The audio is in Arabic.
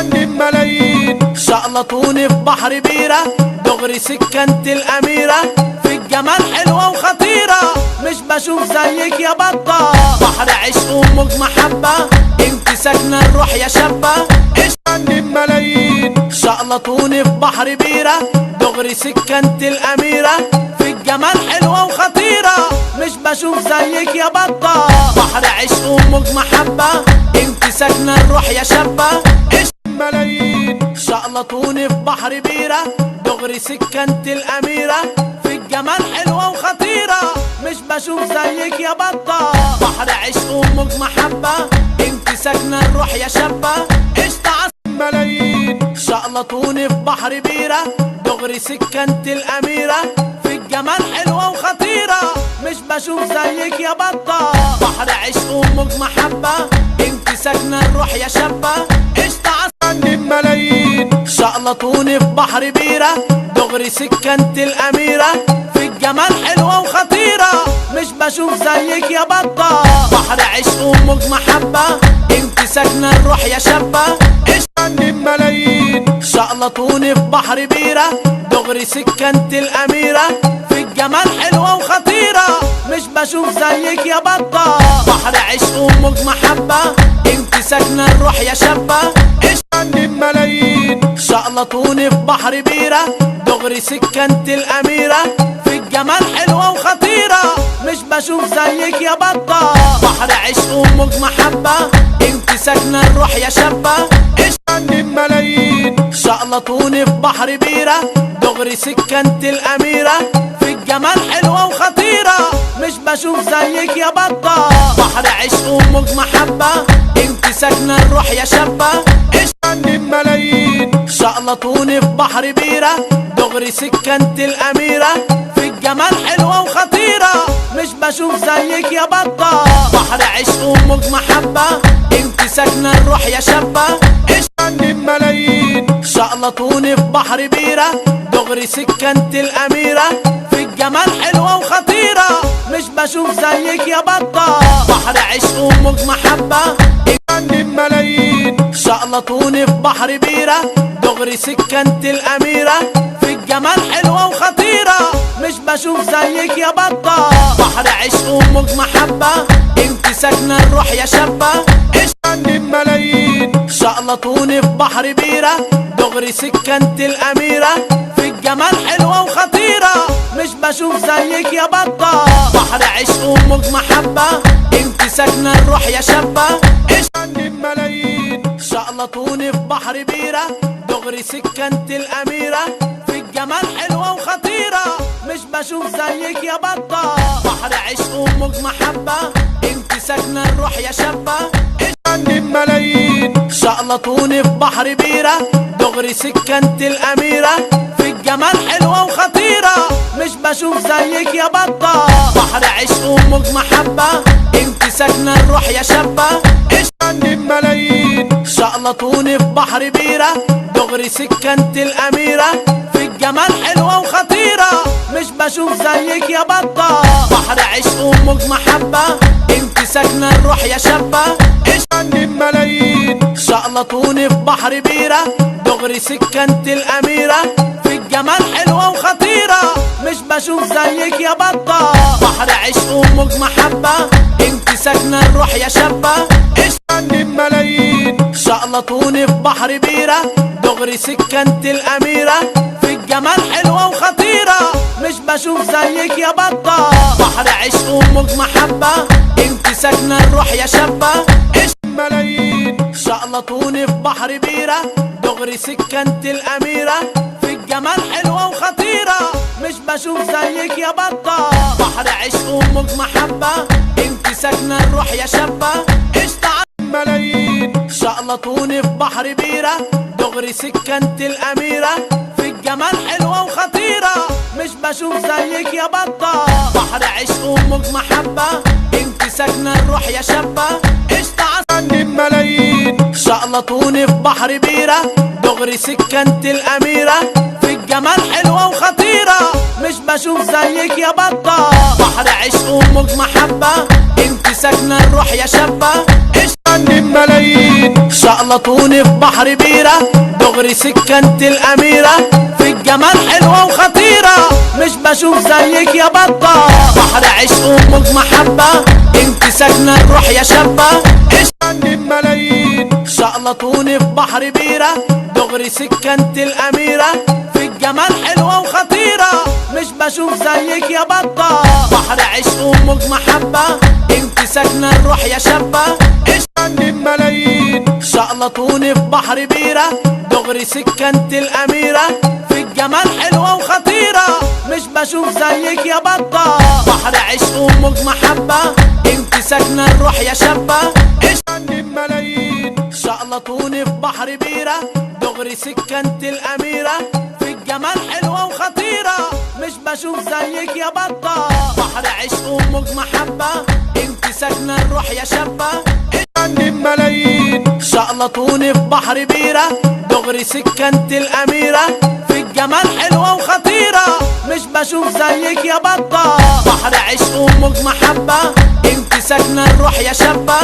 جنن ملايين. شقلطوني في بحر بيرة دغري سكنت الأميرة، في الجمال حلوة وخطيرة مش بشوف زيك يا بطة. بحر عشق وموج محبة انت ساكنة الروح يا شابة. جنن ملايين. شقلطوني في بحر بيرة دغري سكنت الأميرة، في الجمال حلوة وخطيرة مش بشوف زيك يا بطة. بحر عشق وموج محبة انت ساكنة الروح يا شابة. ملايين. شقلطوني في بحر بيرة دغري سكنت الأميرة، في الجمال حلوة وخطيرة مش بشوف زيك يا بطة. بحر عشق وموج محبة انت ساكنة الروح يا شابة. ملايين. شقلطوني في بحر بيرة دغري سكنت الأميرة، في الجمال حلوة وخطيرة مش بشوف زيك يا بطة. بحر عشق وموج محبة انت ساكنة الروح يا شابة. جنن ملايين. شقلطوني في بحر بيرة دغري سكنت الأميرة، في الجمال حلوة وخطيرة مش بشوف زيك يا بطة. بحر عشق وموج محبة انت ساكنة الروح يا شابة. جنن ملايين. شقلطوني في بحر بيرة دغري سكنت الأميرة، في الجمال حلوة وخطيرة مش بشوف زيك يا بطة. بحر عشق وموج محبة انت ساكنة الروح يا شابة. جنن ملايين. شقلطوني في بحر بيرة دغري سكنت الأميرة، في الجمال حلوة وخطيرة مش بشوف زيك يا بطة. بحر عشق وموج محبة انت ساكنة الروح يا شابة. جنن ملايين. شقلطوني في بحر بيرة دغري سكنت الأميرة، في الجمال حلوة وخطيرة مش بشوف زيك يا بطة. بحر عشق وموج محبة انت ساكنة الروح يا شابة. جنن ملايين. شقلطوني في بحر بيرة دغري سكنت الأميرة، في الجمال حلوة وخطيرة مش بشوف زيك يا بطة. بحر عشق وموج محبة انت ساكنة الروح يا شابة. جنن ملايين. شقلطوني في بحر بيرة دغري سكنت الأميرة، في الجمال حلوة وخطيرة مش بشوف زيك يا بطة. بحر عشق وموج محبة جنن ملايين. شقلطوني في بحر بيرة دغري سكنت الأميرة، في الجمال حلوة وخطيرة مش بشوف زيك يا بطة. بحر عشق وموج محبة انت ساكنة الروح يا شابة. جنن ملايين. شقلطوني في بحر بيرة دغري سكنت الأميرة، في الجمال حلوة وخطيرة مش بشوف زيك يا بطة. بحر عشق وموج محبة انت ساكنة الروح يا شابة. جنن ملايين. شقلطوني في بحر بيرة دغري سكنت الأميرة، في الجمال حلوة وخطيرة مش بشوف زيك يا بطة. بحر عشق وموج محبة انت ساكنة الروح يا شابة. جنن ملايين. شقلطوني في بحر بيرة دغري سكنت الأميرة، في الجمال حلوة وخطيرة مش بشوف زيك يا بطة. بحر عشق وموج محبة انت ساكنة الروح يا شابة. جنن ملايين. شقلطوني في بحر بيرة دغري سكنت الأميرة، في الجمال حلوة وخطيرة مش بشوف زيك يا بطة. بحر عشق وموج محبة انت ساكنة الروح يا شابة. جنن ملايين. شقلطوني في بحر بيرة دغري سكنت الأميرة، في الجمال حلوة وخطيرة مش بشوف زيك يا بطة. بحر عشق وموج محبة انت ساكنة الروح يا شابة. جنن ملايين. شقلطوني في بحر بيرة دغري سكنت الأميرة، في الجمال حلوة وخطيرة مش بشوف زيك يا بطة. بحر عشق وموج محبة انت ساكنة الروح يا شابة. ملايين. شقلطوني في بحر بيرة دغري سكنت الأميرة، في الجمال حلوة وخطيرة مش بشوف زيك يا بطة. بحر عشق وموج محبة انت ساكنة الروح يا شابة. ملايين. شقلطوني في بحر بيرة دغري سكنت الأميرة، في الجمال حلوة وخطيرة مش بشوف زيك يا بطة. بحر عشق وموج محبة انت ساكنة الروح يا شابة. جنن ملايين. شقلطوني في بحر بيرة دغري سكنت الأميرة، في الجمال حلوة وخطيرة مش بشوف زيك يا بطة. بحر عشق وموج محبة انت ساكنة الروح يا شابة. جنن ملايين. شقلطوني في بحر بيرة، دغري سكنت الأميرة، في الجمال حلوة وخطيرة، مش بشوف زيك يا بطة. بحر عشق وموج محبة، انت ساكنة الروح يا شابة. عندي بملايين شقلطوني في بحر بيرة، دغري سكنت الأميرة، في الجمال حلوة وخطيرة، مش بشوف زيك يا بطة. بحر عشق وموج محبة، انت ساكنة الروح يا شابة. عندي بملايين شقلطوني في بحر بيرة، دغري سكنت الأميرة، في الجمال حلوة وخطيرة، مش بشوف زيك يا بطة. بحر عشق وموج محبة، انت ساكنة الروح يا شابة. عندي بملايين شقلطوني في بحر بيرة، دغري سكنت الأميرة، في الجمال حلوة وخطيرة، مش بشوف زيك يا بطة. بحر عشق وموج محبة، انت ساكنة الروح يا شابة. عندي بملايين شقلطوني في بحر بيرة، دغري سكنت الأميرة، في الجمال حلوة وخطيرة، مش بشوف زيك يا بطة. بحر عشق وموج محبة، انت ساكنة الروح يا شابة.